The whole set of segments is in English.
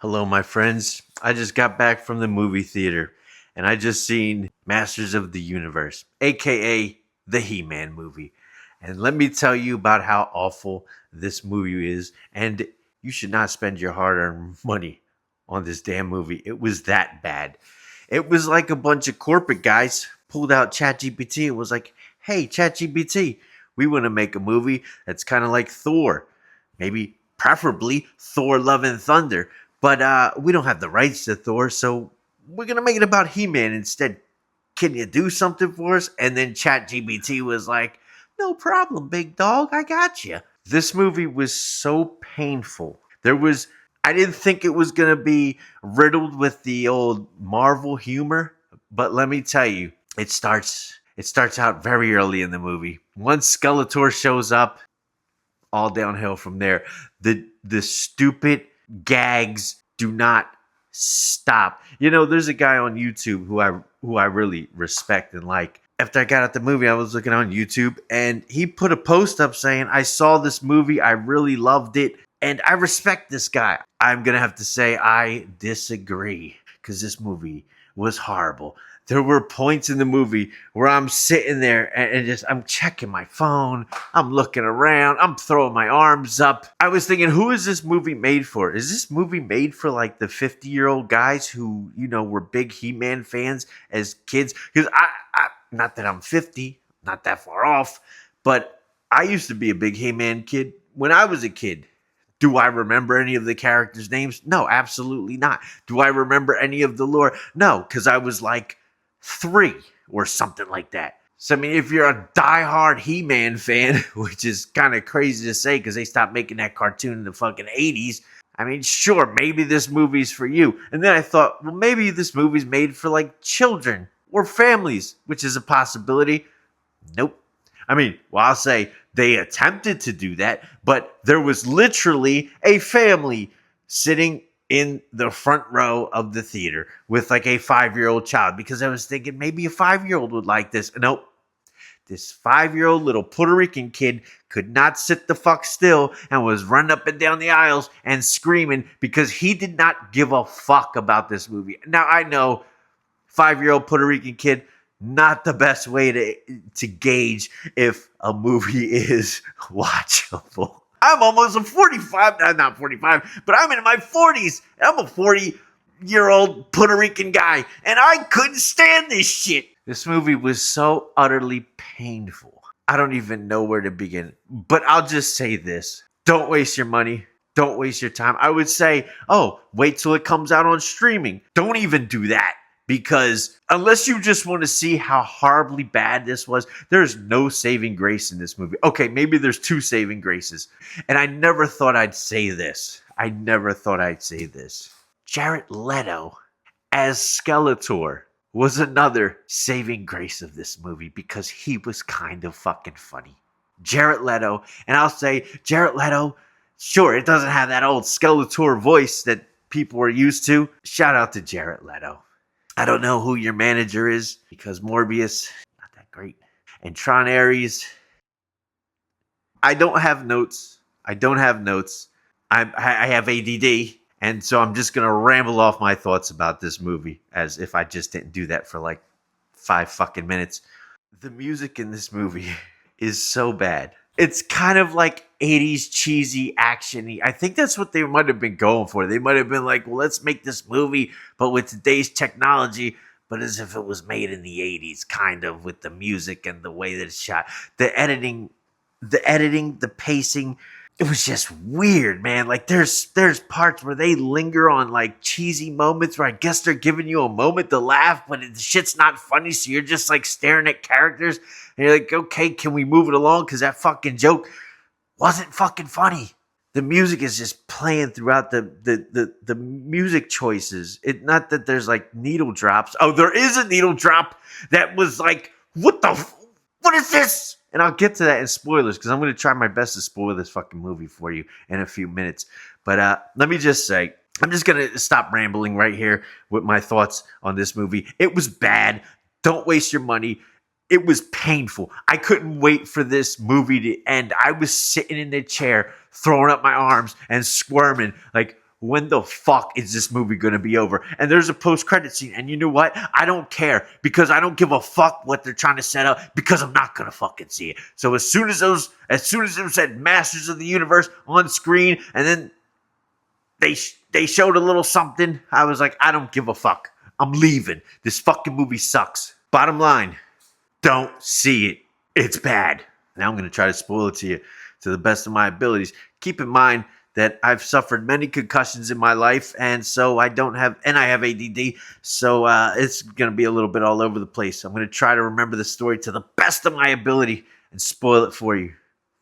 Hello, my friends. I just got back from the movie theater and I just seen Masters of the Universe, aka the He Man movie. And let me tell you about how awful this movie is. And you should not spend your hard earned money on this damn movie. It was that bad. It was like a bunch of corporate guys pulled out ChatGPT and was like, hey, ChatGPT, we want to make a movie that's kind of like Thor. Maybe, preferably, Thor Love and Thunder, but we don't have the rights to Thor, so we're gonna make it about He-Man instead. Can you do something for us? And then ChatGPT was like, "No problem, big dog. I got you." This movie was so painful. I didn't think it was gonna be riddled with the old Marvel humor, but let me tell you, it starts out very early in the movie. Once Skeletor shows up, all downhill from there. The stupid gags do not stop. You know, there's a guy on YouTube who I really respect and like. After I got out the movie, I was looking on YouTube and he put a post up saying, I saw this movie, I really loved it, and I respect this guy. I'm gonna have to say I disagree because this movie was horrible. There were points in the movie where I'm sitting there and just I'm checking my phone, I'm looking around, I'm throwing my arms up. I was thinking, who is this movie made for? Is this movie made for like the 50-year-old guys who, were big He-Man fans as kids? Because I not that I'm 50, not that far off, but I used to be a big He-Man kid when I was a kid. Do I remember any of the characters' names? No, absolutely not. Do I remember any of the lore? No, because I was like 3 or something like that. So, I mean, if you're a diehard He-Man fan, which is kind of crazy to say because they stopped making that cartoon in the fucking 80s, I mean, sure, maybe this movie's for you. And then I thought, well, maybe this movie's made for like children or families, which is a possibility. Nope. I mean, well, I'll say they attempted to do that, but there was literally a family sitting in the front row of the theater with like a 5-year-old child because I was thinking maybe a 5-year-old would like this. Nope. This 5-year-old little Puerto Rican kid could not sit the fuck still and was running up and down the aisles and screaming because he did not give a fuck about this movie. Now, I know 5-year-old Puerto Rican kid, not the best way to gauge if a movie is watchable. I'm almost a 45, not 45, but I'm in my 40s. I'm a 40-year-old Puerto Rican guy, and I couldn't stand this shit. This movie was so utterly painful. I don't even know where to begin, but I'll just say this. Don't waste your money. Don't waste your time. I would say, wait till it comes out on streaming. Don't even do that. Because unless you just want to see how horribly bad this was, there's no saving grace in this movie. Okay, maybe there's 2 saving graces. And I never thought I'd say this. Jared Leto as Skeletor was another saving grace of this movie because he was kind of fucking funny. Jared Leto, and I'll say Jared Leto, sure, it doesn't have that old Skeletor voice that people are used to. Shout out to Jared Leto. I don't know who your manager is because Morbius, not that great. And Tron Ares, I don't have notes. I have ADD. And so I'm just going to ramble off my thoughts about this movie as if I just didn't do that for like 5 fucking minutes. The music in this movie is so bad. It's kind of like 80s cheesy action-y. I think that's what they might have been going for. They might have been like, well, let's make this movie, but with today's technology, but as if it was made in the 80s, kind of, with the music and the way that it's shot. The editing, the pacing, it was just weird, man. Like there's parts where they linger on like cheesy moments where I guess they're giving you a moment to laugh, but the shit's not funny, so you're just like staring at characters and you're like, okay, can we move it along? Because that fucking joke wasn't fucking funny. The music is just playing throughout the music choices. It not that there's like needle drops. Oh, there is a needle drop that was like, what is this? And I'll get to that in spoilers because I'm going to try my best to spoil this fucking movie for you in a few minutes. But let me just say, I'm just going to stop rambling right here with my thoughts on this movie. It was bad. Don't waste your money. It was painful. I couldn't wait for this movie to end. I was sitting in the chair, throwing up my arms and squirming like, when the fuck is this movie going to be over? And there's a post-credit scene, and you know what? I don't care, because I don't give a fuck what they're trying to set up, because I'm not going to fucking see it. So as soon as it said Masters of the Universe on screen, and then they showed a little something, I was like, I don't give a fuck. I'm leaving. This fucking movie sucks. Bottom line, don't see it. It's bad. Now I'm going to try to spoil it to you to the best of my abilities. Keep in mind that I've suffered many concussions in my life, and so I have ADD, so it's going to be a little bit all over the place. I'm going to try to remember the story to the best of my ability and spoil it for you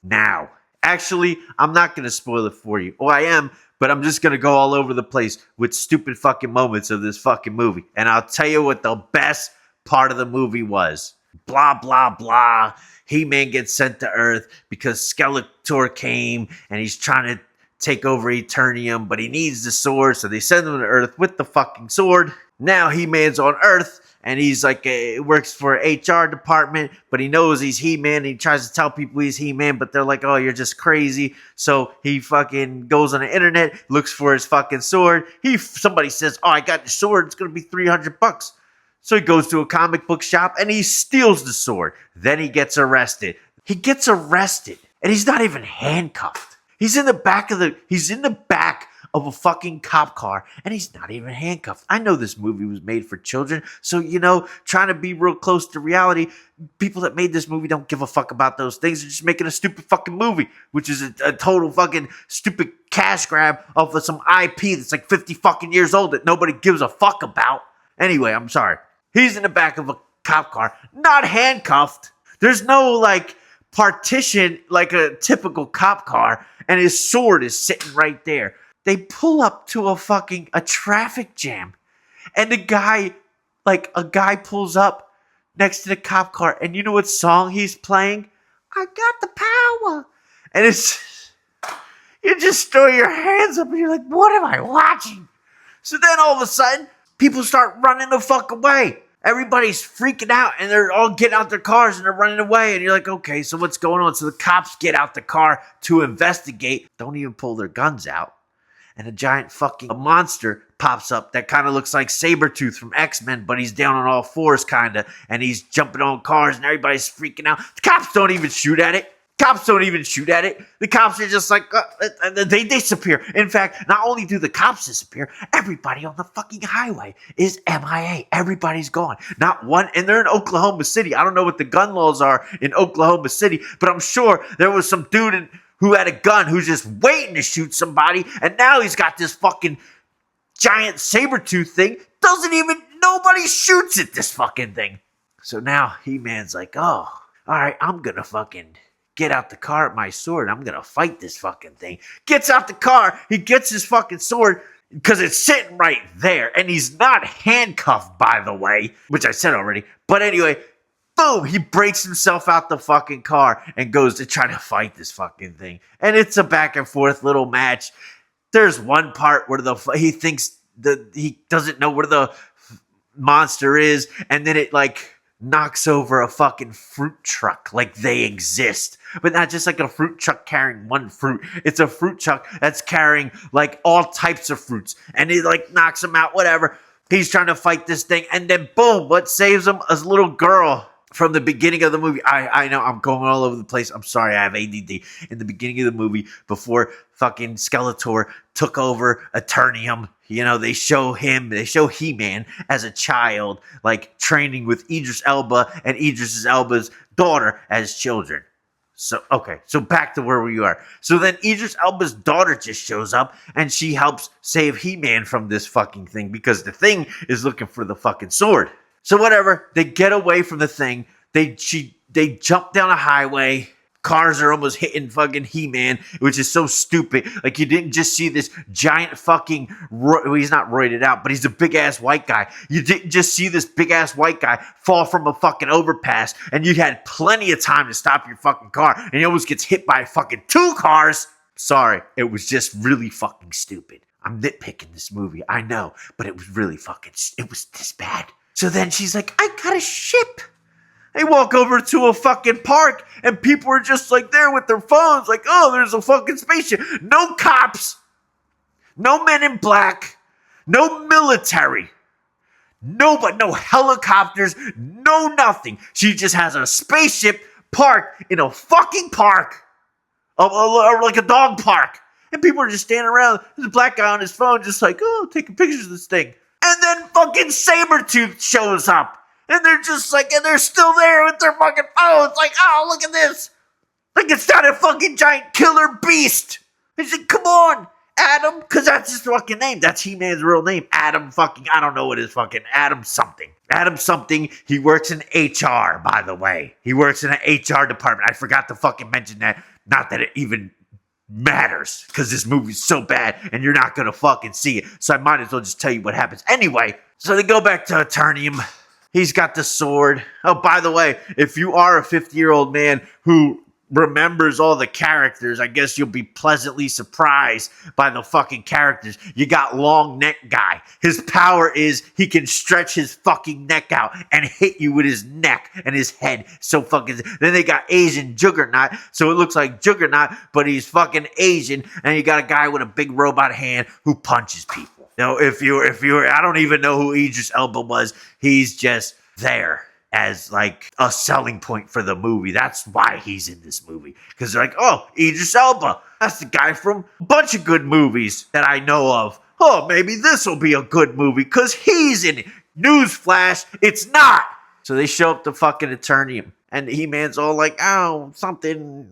now. Actually, I'm not going to spoil it for you. Oh, I am, but I'm just going to go all over the place with stupid fucking moments of this fucking movie. And I'll tell you what the best part of the movie was. Blah, blah, blah. He-Man gets sent to Earth because Skeletor came and he's trying to take over Eternium, but he needs the sword, so they send him to Earth with the fucking sword. Now He-Man's on Earth, and he's like, works for HR department, but he knows he's He-Man, and he tries to tell people he's He-Man, but they're like, oh, you're just crazy. So he fucking goes on the internet, looks for his fucking sword. Somebody says, oh, I got the sword, it's gonna be $300. So he goes to a comic book shop, and he steals the sword. Then he gets arrested. And he's not even handcuffed. He's in the back of a fucking cop car, and he's not even handcuffed. I know this movie was made for children, so, trying to be real close to reality, people that made this movie don't give a fuck about those things. They're just making a stupid fucking movie, which is a total fucking stupid cash grab of some IP that's like 50 fucking years old that nobody gives a fuck about. Anyway, I'm sorry. He's in the back of a cop car, not handcuffed. There's no, partition like a typical cop car, and his sword is sitting right there. They pull up to a traffic jam, and a guy pulls up next to the cop car, and you know what song he's playing? I got the power. And you just throw your hands up and you're like, what am I watching? So then all of a sudden, people start running the fuck away. Everybody's freaking out, and they're all getting out their cars, and they're running away, and you're like, okay, so what's going on? So the cops get out the car to investigate, don't even pull their guns out, and a giant fucking monster pops up that kind of looks like Sabretooth from X-Men, but he's down on all fours, kind of, and he's jumping on cars, and everybody's freaking out. The cops don't even shoot at it. The cops are just like, they disappear. In fact, not only do the cops disappear, everybody on the fucking highway is MIA. Everybody's gone. Not one, and they're in Oklahoma City. I don't know what the gun laws are in Oklahoma City, but I'm sure there was some dude who had a gun who's just waiting to shoot somebody, and now he's got this fucking giant Sabretooth thing. Nobody shoots at this fucking thing. So now He-Man's like, oh, all right, I'm gonna fucking get out the car at my sword. I'm going to fight this fucking thing. Gets out the car. He gets his fucking sword because it's sitting right there. And he's not handcuffed, by the way, which I said already. But anyway, boom, he breaks himself out the fucking car and goes to try to fight this fucking thing. And it's a back and forth little match. There's one part where he thinks that he doesn't know where the monster is. And then it knocks over a fucking fruit truck like they exist. But not just like a fruit truck carrying one fruit. It's a fruit truck that's carrying all types of fruits. And he knocks him out, whatever. He's trying to fight this thing. And then boom, what saves him? A little girl from the beginning of the movie. I know I'm going all over the place. I'm sorry, I have ADD. In the beginning of the movie, before fucking Skeletor took over Eternium, they show He-Man as a child, training with Idris Elba and Idris Elba's daughter as children. So back to where we are. So then Idris Elba's daughter just shows up, and she helps save He-Man from this fucking thing, because the thing is looking for the fucking sword. So whatever, they get away from the thing. They jump down a highway. Cars are almost hitting fucking He-Man, which is so stupid. You didn't just see this giant fucking, he's not roided out, but he's a big-ass white guy. You didn't just see this big-ass white guy fall from a fucking overpass, and you had plenty of time to stop your fucking car, and he almost gets hit by fucking 2 cars. Sorry, it was just really fucking stupid. I'm nitpicking this movie, I know, but it was really it was this bad. So then she's like, I got a ship. They walk over to a fucking park, and people are just there with their phones, oh, there's a fucking spaceship. No cops. No Men in Black. No military. No helicopters. No nothing. She just has a spaceship parked in a fucking park. Like a dog park. And people are just standing around. There's a black guy on his phone just like, oh, taking pictures of this thing. And then fucking Sabretooth shows up. And they're just like, and they're still there with their fucking phones. Like, oh, look at this. Like it's not a fucking giant killer beast. I said, come on, Adam. Because that's his fucking name. That's He-Man's real name. Adam fucking, I don't know what his fucking, Adam something. Adam something. He works in HR, by the way. He works in an HR department. I forgot to fucking mention that. Not that it even matters, because this movie's so bad and you're not gonna fucking see it. So I might as well just tell you what happens. Anyway, so they go back to Eternium. He's got the sword. Oh, by the way, if you are a 50-year-old man who remembers all the characters, I guess you'll be pleasantly surprised by the fucking characters. You got Long Neck Guy. His power is he can stretch his fucking neck out and hit you with his neck and his head. So fucking. Then they got Asian Juggernaut, so it looks like Juggernaut, but he's fucking Asian. And you got a guy with a big robot hand who punches people. Now, if you're, I don't even know who Idris Elba was. He's just there as like a selling point for the movie. That's why he's in this movie. Because they're like, oh, Idris Elba. That's the guy from a bunch of good movies that I know of. Oh, maybe this will be a good movie because he's in it. Newsflash, it's not. So they show up to fucking Eternium. And He-Man's all like, oh, something,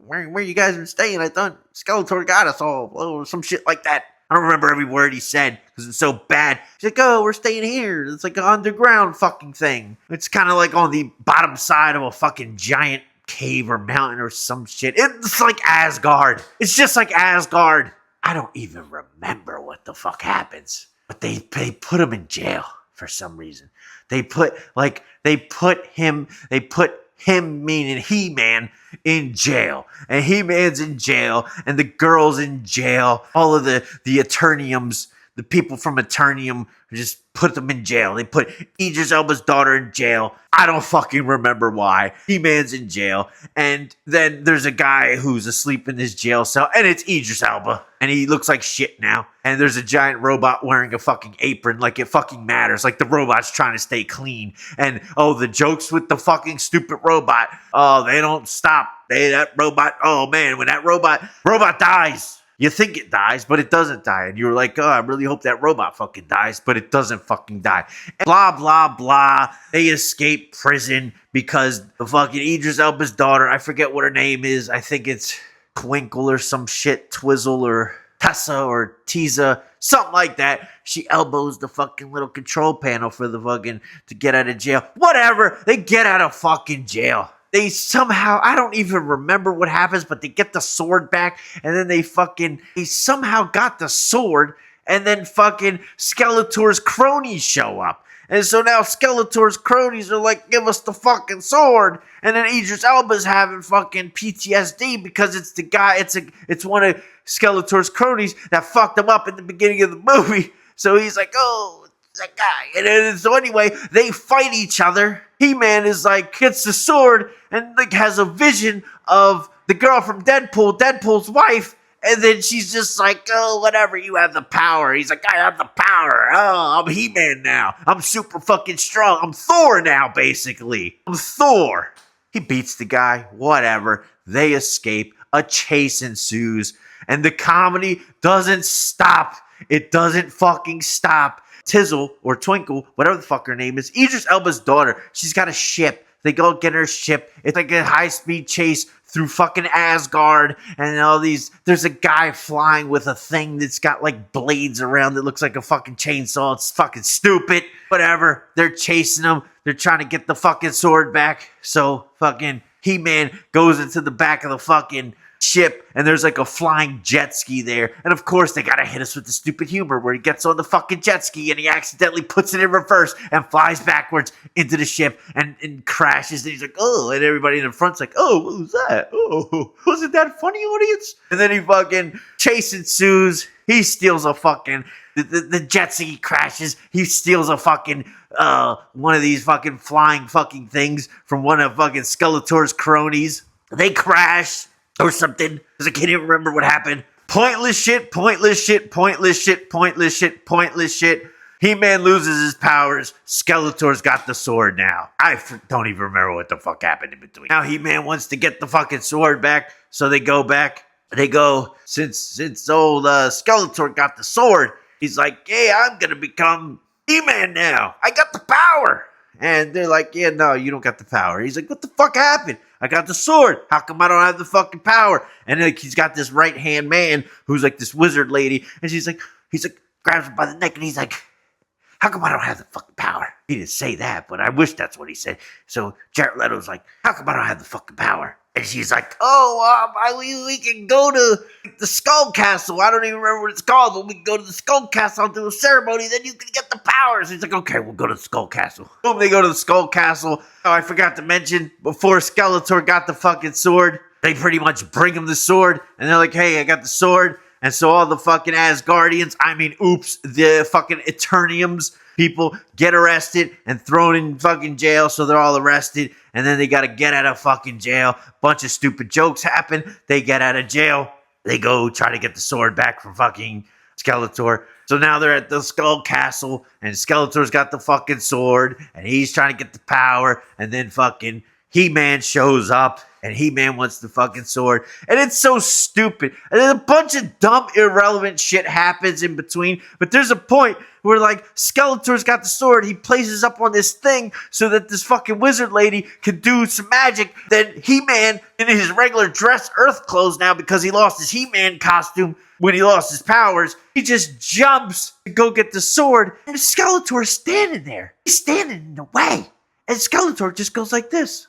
where you guys been staying? I thought Skeletor got us all. Oh, some shit like that. I don't remember every word he said because it's so bad. He's like, oh, we're staying here. It's like an underground fucking thing. It's kind of like on the bottom side of a fucking giant cave or mountain or some shit. It's like Asgard. It's just like Asgard. I don't even remember what the fuck happens. But they put him in jail for some reason. They put him, meaning He-Man, in jail. And He-Man's in jail, and the girl's in jail. All of the Eterniums, the people from Eternium, just put them in jail. They put Idris Elba's daughter in jail. I don't fucking remember why. He-Man's in jail. And then there's a guy who's asleep in his jail cell, and it's Idris Elba. And he looks like shit now. And there's a giant robot wearing a fucking apron, like it fucking matters. Like the robot's trying to stay clean. And, oh, the jokes with the fucking stupid robot. Oh, they don't stop. That robot, oh man, when that robot dies. You think it dies, but it doesn't die. And you're like, oh, I really hope that robot fucking dies, but it doesn't fucking die. And blah, blah, blah. They escape prison because the fucking Idris Elba's daughter, I forget what her name is. I think it's Twinkle or some shit, Twizzle or Tessa or Tiza, something like that. She elbows the fucking little control panel for the fucking, to get out of jail. Whatever. They get out of fucking jail. They somehow, I don't even remember what happens, but they get the sword back, and then they somehow got the sword, and then fucking Skeletor's cronies show up. And so now Skeletor's cronies are like, give us the fucking sword. And then Idris Elba's having fucking PTSD because it's the guy, it's one of Skeletor's cronies that fucked him up in the beginning of the movie. So he's like, oh, that guy. And then, so anyway, they fight each other. He-Man is like, gets the sword and like has a vision of the girl from Deadpool's wife. And then she's just like, oh, whatever, you have the power. He's like, I have the power. Oh, I'm He-Man now. I'm super fucking strong. I'm Thor now, basically. I'm Thor. He beats the guy. Whatever. They escape. A chase ensues. And the comedy doesn't stop. It doesn't fucking stop. Tizzle or Twinkle, whatever the fuck her name is, Idris Elba's daughter. She's got a ship. They go get her ship. It's like a high-speed chase through fucking Asgard and all these. There's a guy flying with a thing that's got like blades around it. Looks like a fucking chainsaw. It's fucking stupid. Whatever. They're chasing him. They're trying to get the fucking sword back. So fucking He-Man goes into the back of the fucking ship, and there's like a flying jet ski there. And of course, they gotta hit us with the stupid humor where he gets on the fucking jet ski and he accidentally puts it in reverse and flies backwards into the ship and crashes. And he's like, oh, and everybody in the front's like, oh, what was that? Oh, wasn't that funny, audience? And then he fucking chase ensues. He steals a fucking, the jet ski crashes. He steals a fucking, one of these fucking flying fucking things from one of fucking Skeletor's cronies. They crash or something, because I can't even remember what happened. Pointless shit, pointless shit, pointless shit, pointless shit, pointless shit. He-Man loses his powers. Skeletor's got the sword now. Don't even remember what the fuck happened in between. Now He-Man wants to get the fucking sword back, so they go back. They go, since old Skeletor got the sword, he's like, yeah, I'm gonna become He-Man now. I got the power. And they're like, yeah, no, you don't got the power. He's like, what the fuck happened? I got the sword. How come I don't have the fucking power? And like he's got this right-hand man who's like this wizard lady, and he's like, grabs her by the neck, and he's like, how come I don't have the fucking power? He didn't say that, but I wish that's what he said. So Jared Leto's like, how come I don't have the fucking power? And she's like, we can go to the Skull Castle. I don't even remember what it's called, but we can go to the Skull Castle and do a ceremony, then you can get the powers. He's like, okay, we'll go to the Skull Castle. Boom, they go to the Skull Castle. Oh, I forgot to mention, before Skeletor got the fucking sword, they pretty much bring him the sword, and they're like, hey, I got the sword. And so all the fucking the fucking Eterniums people get arrested and thrown in fucking jail, so they're all arrested, and then they gotta get out of fucking jail. Bunch of stupid jokes happen. They get out of jail. They go try to get the sword back from fucking Skeletor. So now they're at the Skull Castle, and Skeletor's got the fucking sword, and he's trying to get the power, and then fucking He-Man shows up, and He-Man wants the fucking sword. And it's so stupid. And then a bunch of dumb, irrelevant shit happens in between. But there's a point where, like, Skeletor's got the sword. He places up on this thing so that this fucking wizard lady can do some magic. Then He-Man, in his regular dress Earth clothes now, because he lost his He-Man costume when he lost his powers, he just jumps to go get the sword. And Skeletor's standing there. He's standing in the way. And Skeletor just goes like this.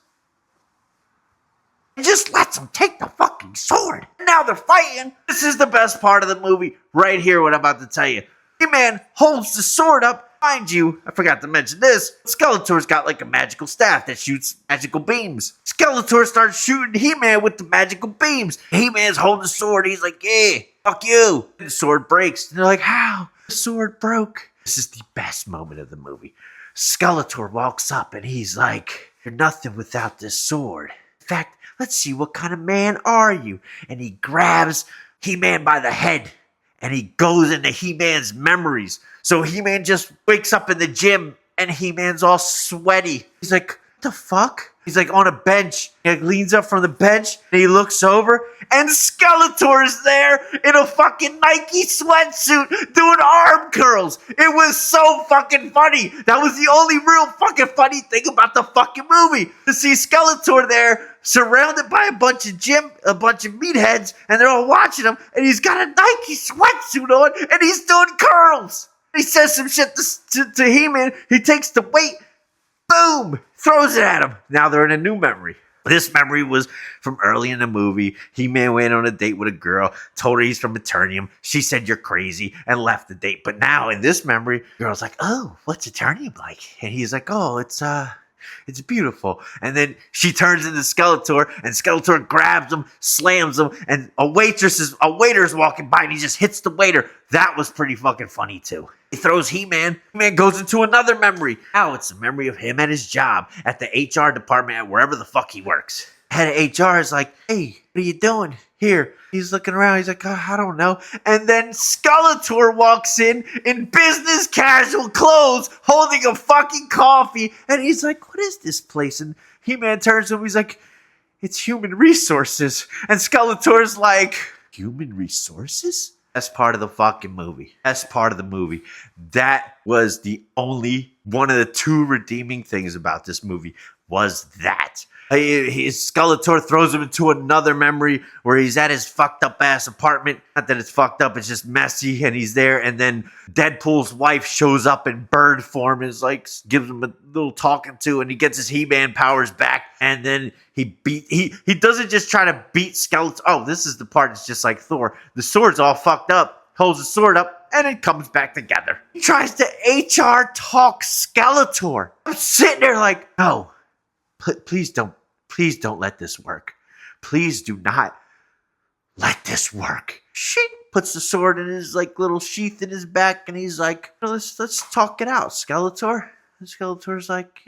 Just lets him take the fucking sword. Now they're fighting. This is the best part of the movie right here, what I'm about to tell you. He-Man holds the sword up. Mind you, I forgot to mention this. Skeletor's got like a magical staff that shoots magical beams. Skeletor starts shooting He-Man with the magical beams. He-Man's holding the sword. He's like, yeah, fuck you. And the sword breaks. And they're like, how? The sword broke. This is the best moment of the movie. Skeletor walks up and he's like, you're nothing without this sword. In fact, let's see, what kind of man are you? And he grabs He-Man by the head and he goes into He-Man's memories. So He-Man just wakes up in the gym and He-Man's all sweaty. He's like, what the fuck? He's like on a bench. He leans up from the bench and he looks over and Skeletor is there in a fucking Nike sweatsuit doing arm curls. It was so fucking funny. That was the only real fucking funny thing about the fucking movie. To see Skeletor there surrounded by a bunch of meatheads, and they're all watching him, and he's got a Nike sweatsuit on, and he's doing curls. He says some shit to He-Man. He takes the weight, boom, throws it at him. Now they're in a new memory. This memory was from early in the movie. He-Man went on a date with a girl, told her he's from Eternium. She said, you're crazy, and left the date. But now in this memory, the girl's like, oh, what's Eternium like? And he's like, oh, it's beautiful. And then she turns into Skeletor, and Skeletor grabs him, slams him, and a waiter's walking by, and he just hits the waiter. That was pretty fucking funny, too. He throws He-Man. He-Man goes into another memory. Now it's a memory of him at his job at the HR department at wherever the fuck he works. Head of HR is like, hey, what are you doing here? He's looking around. He's like, oh, I don't know. And then Skeletor walks in business casual clothes, holding a fucking coffee. And he's like, what is this place? And He-Man turns to him. He's like, it's human resources. And Skeletor's like, human resources? Best part of the fucking movie. Best part of the movie. That was the only one of the two redeeming things about this movie was that. Skeletor throws him into another memory where he's at his fucked up ass apartment. Not that it's fucked up, it's just messy, and he's there. And then Deadpool's wife shows up in bird form and is like, gives him a little talking to, and he gets his He-Man powers back. And then he doesn't just try to beat Skeletor. Oh, this is the part that's just like Thor. The sword's all fucked up, holds the sword up, and it comes back together. He tries to HR talk Skeletor. I'm sitting there like, no, please don't let this work. Please do not let this work. Shit. Puts the sword in his like little sheath in his back, and he's like, let's talk it out, Skeletor. And Skeletor's like,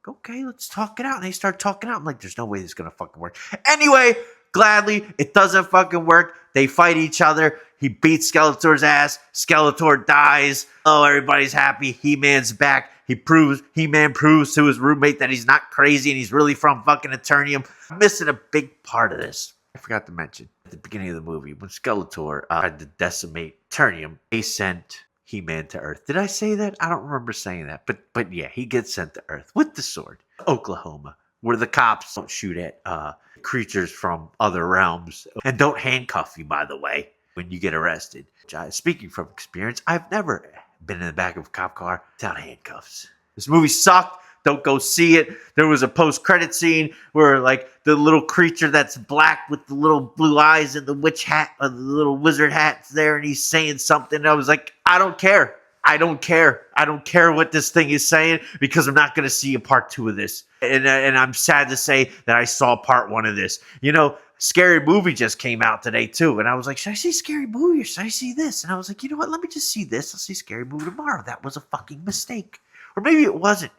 okay, let's talk it out. And they start talking out. I'm like, there's no way this is gonna fucking work. Anyway, Gladly, it doesn't fucking work. They fight each other. He beats Skeletor's ass. Skeletor dies. Oh, everybody's happy. He-Man's back. He-Man proves to his roommate that he's not crazy and he's really from fucking Eternium. I'm missing a big part of this. I forgot to mention at the beginning of the movie when Skeletor tried to decimate Eternium, they sent He-Man to Earth. Did I say that? I don't remember saying that. But yeah, he gets sent to Earth with the sword. Oklahoma, where the cops don't shoot at creatures from other realms and don't handcuff you, by the way, when you get arrested. Speaking from experience, I've never been in the back of a cop car without handcuffs. This movie sucked. Don't go see it. There was a post-credit scene where, like, the little creature that's black with the little blue eyes and the witch hat, or the little wizard hat's there, and he's saying something. And I was like, I don't care. I don't care. I don't care what this thing is saying because I'm not going to see a part 2 of this. And I'm sad to say that I saw part 1 of this. You know, Scary Movie just came out today, too. And I was like, should I see Scary Movie or should I see this? And I was like, you know what? Let me just see this. I'll see Scary Movie tomorrow. That was a fucking mistake. Or maybe it wasn't.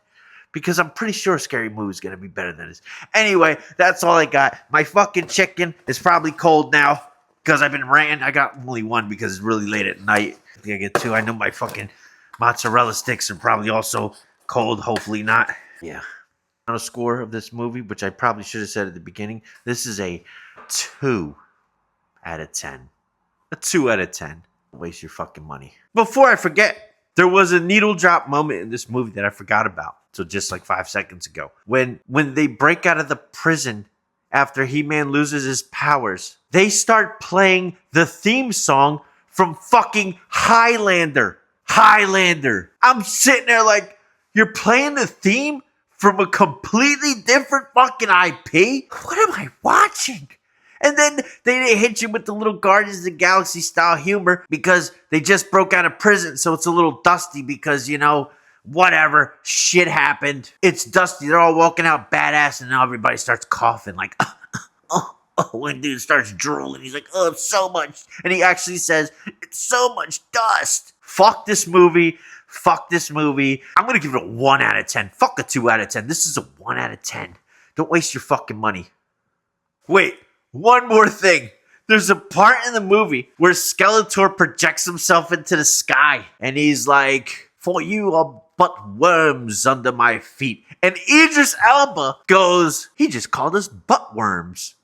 Because I'm pretty sure Scary Movie is going to be better than this. Anyway, that's all I got. My fucking chicken is probably cold now because I've been ranting. I got only one because it's really late at night. I think I get 2. I know my fucking mozzarella sticks are probably also cold. Hopefully not. Yeah. On a score of this movie, which I probably should have said at the beginning, this is a 2 out of 10. A 2 out of 10. Don't waste your fucking money. Before I forget, there was a needle drop moment in this movie that I forgot about. So just like 5 seconds ago. When they break out of the prison after He-Man loses his powers, they start playing the theme song from fucking Highlander. Highlander. I'm sitting there like, you're playing the theme from a completely different fucking IP? What am I watching? And then they hit you with the little Guardians of the Galaxy style humor because they just broke out of prison, so it's a little dusty because, you know, whatever, shit happened. It's dusty. They're all walking out badass, and now everybody starts coughing like, one dude starts drooling. He's like, oh, it's so much. And he actually says, it's so much dust. Fuck this movie. Fuck this movie. I'm going to give it a 1 out of 10. Fuck a 2 out of 10. This is a 1 out of 10. Don't waste your fucking money. Wait, one more thing. There's a part in the movie where Skeletor projects himself into the sky. And he's like, for you are but worms under my feet. And Idris Elba goes, he just called us butt worms.